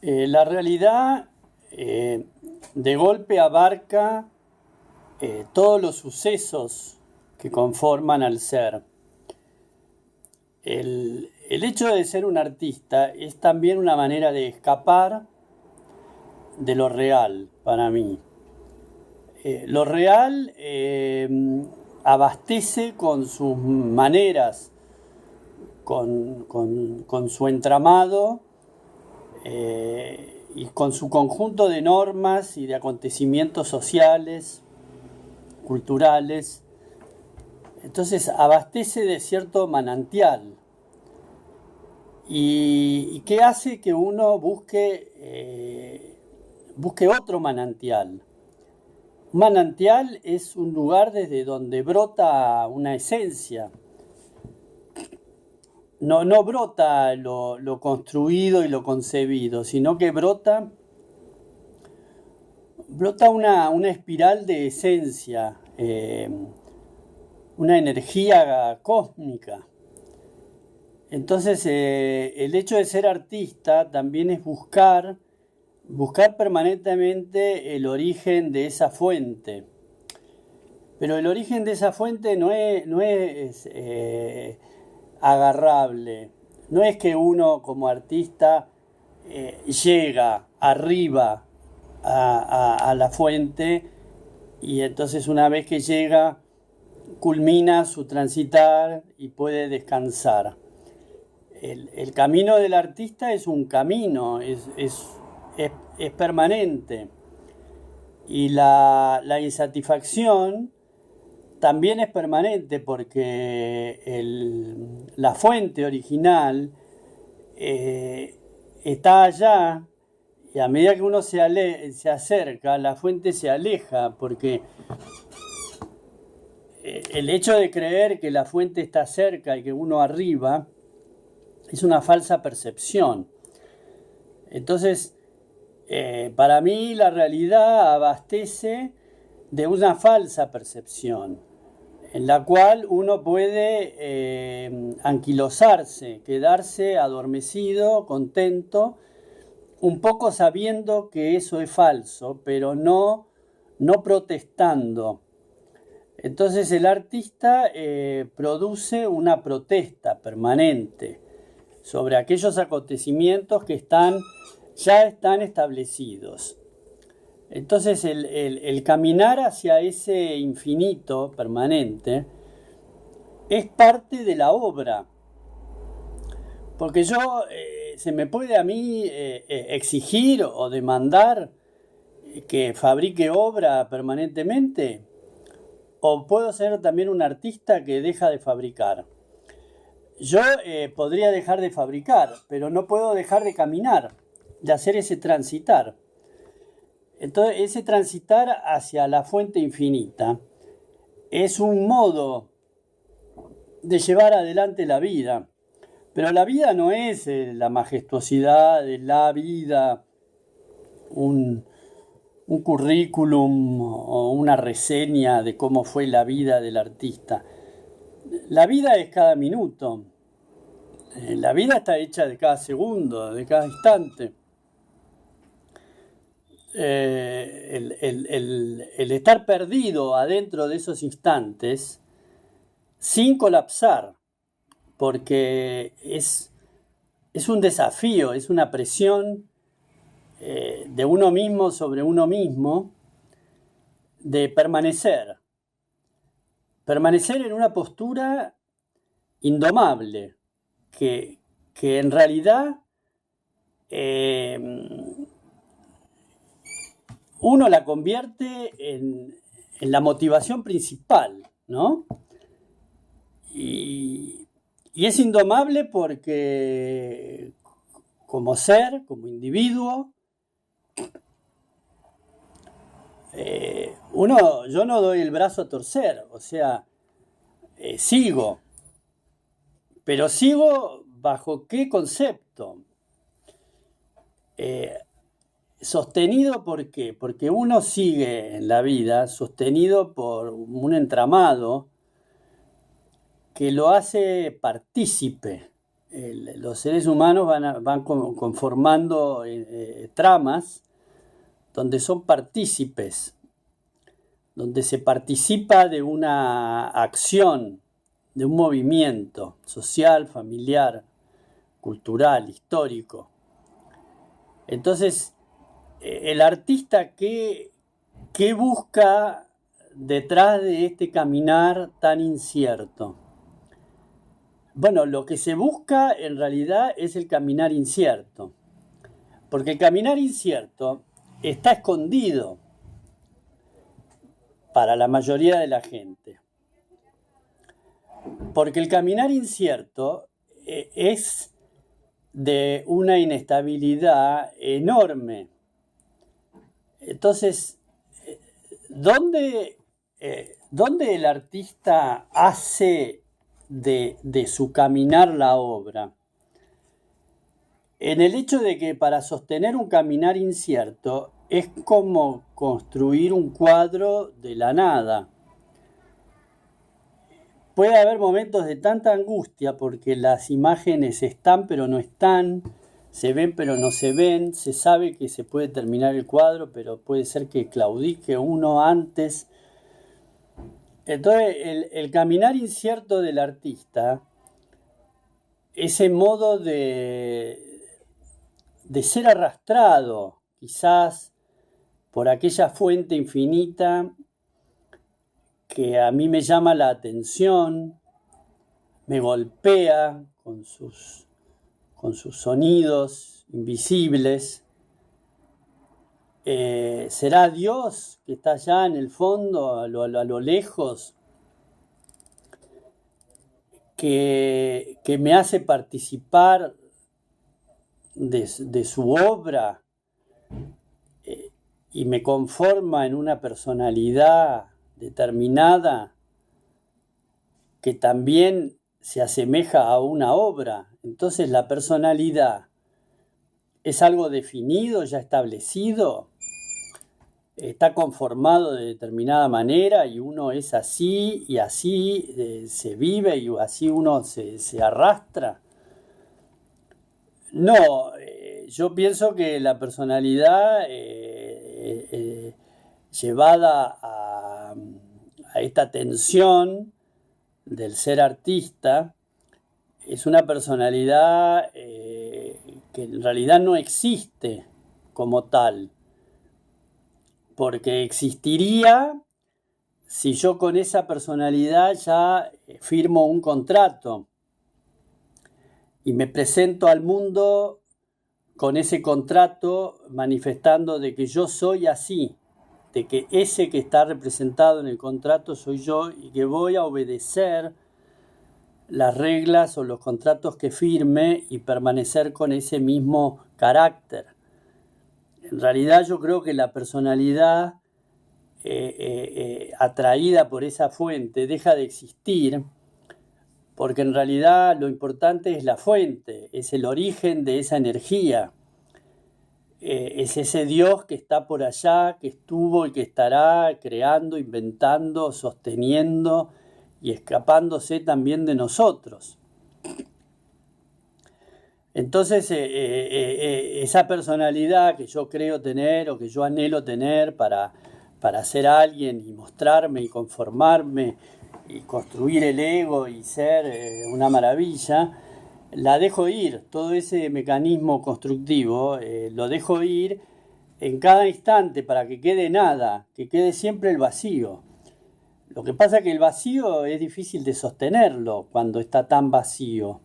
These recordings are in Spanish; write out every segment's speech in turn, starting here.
La realidad de golpe abarca todos los sucesos que conforman al ser. El hecho de ser un artista es también una manera de escapar de lo real para mí. Lo real abastece con sus maneras, con su entramado y con su conjunto de normas y de acontecimientos sociales, culturales. Entonces abastece de cierto manantial. ¿Y qué hace que uno busque otro manantial? Un manantial es un lugar desde donde brota una esencia. No brota lo construido y lo concebido, sino que brota una espiral de esencia, una energía cósmica. Entonces, el hecho de ser artista también es buscar permanentemente el origen de esa fuente. Pero el origen de esa fuente no es agarrable. No es que uno como artista llega arriba a la fuente y entonces una vez que llega culmina su transitar y puede descansar. El camino del artista es un camino, es permanente. Y la insatisfacción también es permanente porque la fuente original está allá y a medida que uno se acerca, la fuente se aleja porque el hecho de creer que la fuente está cerca y que uno arriba es una falsa percepción. Entonces, para mí la realidad abastece de una falsa percepción, en la cual uno puede anquilosarse, quedarse adormecido, contento, un poco sabiendo que eso es falso, pero no protestando. Entonces el artista produce una protesta permanente sobre aquellos acontecimientos que ya están establecidos. Entonces el caminar hacia ese infinito permanente es parte de la obra. Porque se me puede a mí exigir o demandar que fabrique obra permanentemente, o puedo ser también un artista que deja de fabricar. Yo podría dejar de fabricar, pero no puedo dejar de caminar, de hacer ese transitar. Entonces, ese transitar hacia la fuente infinita es un modo de llevar adelante la vida. Pero la vida no es la majestuosidad de la vida, un currículum o una reseña de cómo fue la vida del artista. La vida es cada minuto. La vida está hecha de cada segundo, de cada instante. El estar perdido adentro de esos instantes sin colapsar, porque es un desafío, es una presión de uno mismo sobre uno mismo, de permanecer en una postura indomable, que en realidad uno la convierte en la motivación principal, ¿no? Y es indomable porque como ser, como individuo, yo no doy el brazo a torcer, o sea, sigo. Pero sigo bajo qué concepto. Sostenido ¿por qué? Porque uno sigue en la vida sostenido por un entramado que lo hace partícipe los seres humanos van conformando tramas donde son partícipes, donde se participa de una acción, de un movimiento social, familiar, cultural, histórico. Entonces, el artista, ¿qué busca detrás de este caminar tan incierto? Bueno, lo que se busca en realidad es el caminar incierto, porque el caminar incierto está escondido para la mayoría de la gente, porque el caminar incierto es de una inestabilidad enorme. Entonces, ¿dónde el artista hace de su caminar la obra? En el hecho de que para sostener un caminar incierto es como construir un cuadro de la nada. Puede haber momentos de tanta angustia porque las imágenes están pero no están, se ven pero no se ven, se sabe que se puede terminar el cuadro pero puede ser que claudique uno antes. Entonces el caminar incierto del artista, ese modo de ser arrastrado quizás por aquella fuente infinita que a mí me llama la atención, me golpea con sus sonidos invisibles. ¿Será Dios que está allá en el fondo, a lo lejos, que me hace participar de su obra y me conforma en una personalidad determinada que también se asemeja a una obra? Entonces la personalidad es algo definido, ya establecido, está conformado de determinada manera y uno es así y así se vive y así uno se arrastra. No, yo pienso que la personalidad llevada a esta tensión del ser artista es una personalidad que en realidad no existe como tal, porque existiría si yo con esa personalidad ya firmo un contrato y me presento al mundo con ese contrato manifestando de que yo soy así, de que ese que está representado en el contrato soy yo y que voy a obedecer las reglas o los contratos que firme y permanecer con ese mismo carácter. En realidad yo creo que la personalidad atraída por esa fuente deja de existir, porque en realidad lo importante es la fuente, es el origen de esa energía, es ese Dios que está por allá, que estuvo y que estará creando, inventando, sosteniendo y escapándose también de nosotros. Entonces esa personalidad que yo creo tener o que yo anhelo tener para ser alguien y mostrarme y conformarme y construir el ego y ser una maravilla, la dejo ir. Todo ese mecanismo constructivo lo dejo ir en cada instante para que quede nada, que quede siempre el vacío. Lo que pasa es que el vacío es difícil de sostenerlo cuando está tan vacío,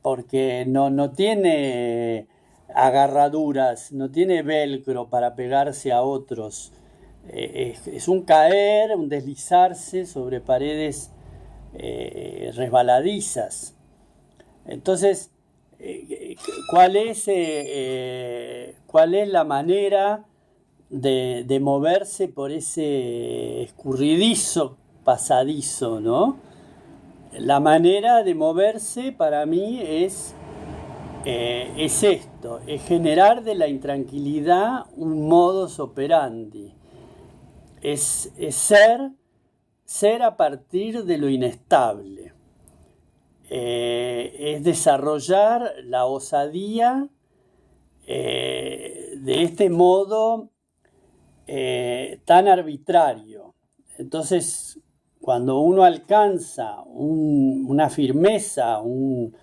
porque no tiene agarraduras, no tiene velcro para pegarse a otros. Es un caer, un deslizarse sobre paredes resbaladizas. Entonces, ¿cuál es la manera de moverse por ese escurridizo pasadizo, ¿no? La manera de moverse para mí es esto, es generar de la intranquilidad un modus operandi. Es ser a partir de lo inestable. es desarrollar la osadía de este modo tan arbitrario. Entonces, cuando uno alcanza una firmeza, un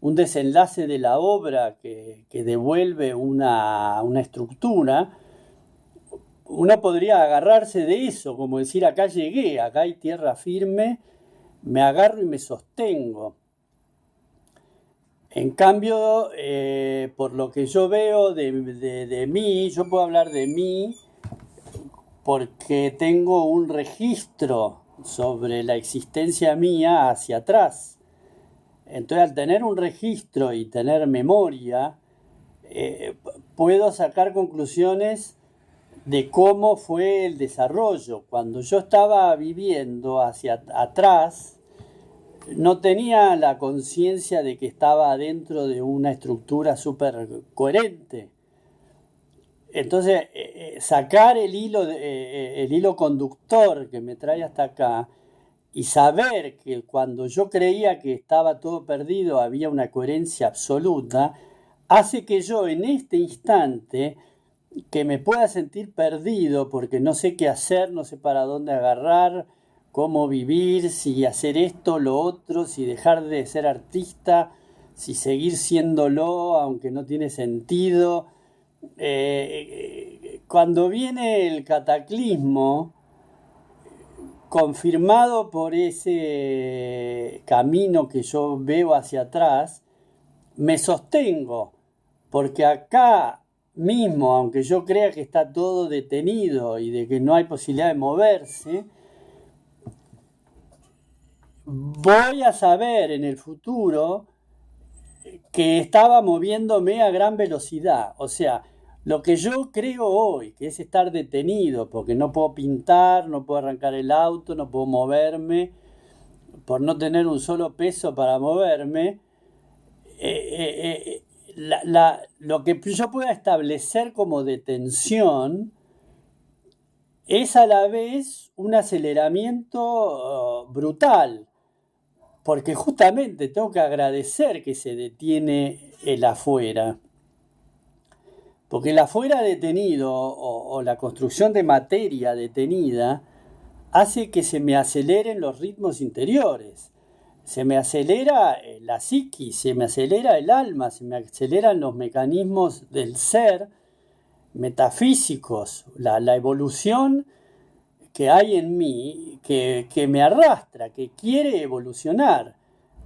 desenlace de la obra que devuelve una estructura, uno podría agarrarse de eso, como decir, acá llegué, acá hay tierra firme, me agarro y me sostengo. En cambio, por lo que yo veo de mí, yo puedo hablar de mí porque tengo un registro sobre la existencia mía hacia atrás. Entonces, al tener un registro y tener memoria, puedo sacar conclusiones de cómo fue el desarrollo. Cuando yo estaba viviendo hacia atrás, no tenía la conciencia de que estaba dentro de una estructura súper coherente. Entonces, sacar el hilo conductor que me trae hasta acá y saber que cuando yo creía que estaba todo perdido había una coherencia absoluta, hace que yo en este instante, que me pueda sentir perdido porque no sé qué hacer, no sé para dónde agarrar, cómo vivir, si hacer esto, lo otro, si dejar de ser artista, si seguir siéndolo aunque no tiene sentido. Cuando viene el cataclismo, confirmado por ese camino que yo veo hacia atrás, me sostengo, porque acá mismo, aunque yo crea que está todo detenido y de que no hay posibilidad de moverse, voy a saber en el futuro que estaba moviéndome a gran velocidad. O sea, lo que yo creo hoy, que es estar detenido, porque no puedo pintar, no puedo arrancar el auto, no puedo moverme, por no tener un solo peso para moverme, lo que yo pueda establecer como detención es a la vez un aceleramiento brutal, porque justamente tengo que agradecer que se detiene el afuera, porque el afuera detenido o la construcción de materia detenida hace que se me aceleren los ritmos interiores. Se me acelera la psiquis, se me acelera el alma, se me aceleran los mecanismos del ser metafísicos, la evolución que hay en mí, que me arrastra, que quiere evolucionar,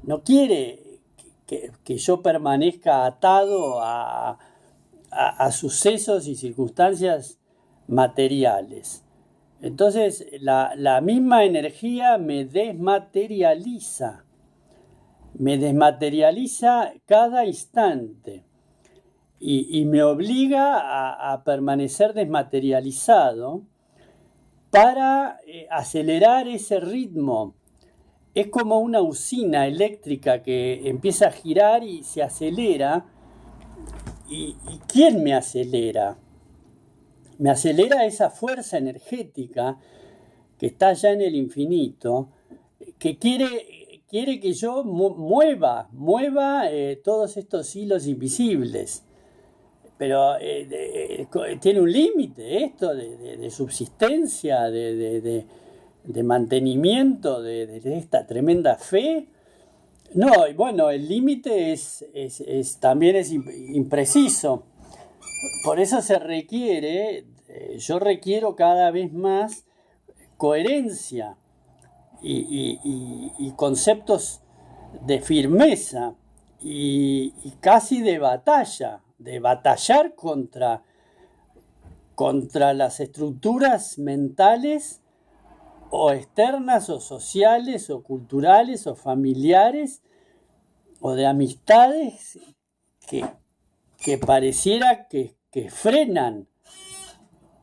no quiere que yo permanezca atado a sucesos y circunstancias materiales. Entonces, la misma energía me desmaterializa cada instante y me obliga a permanecer desmaterializado para acelerar ese ritmo. Es como una usina eléctrica que empieza a girar y se acelera. ¿Y quién me acelera? Me acelera esa fuerza energética que está allá en el infinito, que quiere que yo mueva todos estos hilos invisibles. Pero tiene un límite esto de subsistencia, de mantenimiento de esta tremenda fe. No, y bueno, el límite también es impreciso. Por eso se requiere, yo requiero cada vez más coherencia y conceptos de firmeza y casi de batalla, de batallar contra las estructuras mentales o externas o sociales o culturales o familiares o de amistades que pareciera que frenan,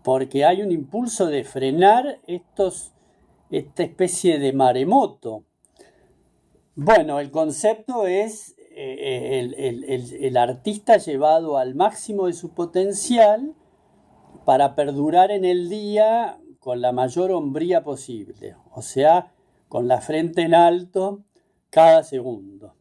porque hay un impulso de frenar esta especie de maremoto. Bueno, el concepto es el artista llevado al máximo de su potencial para perdurar en el día con la mayor hombría posible, o sea, con la frente en alto, cada segundo.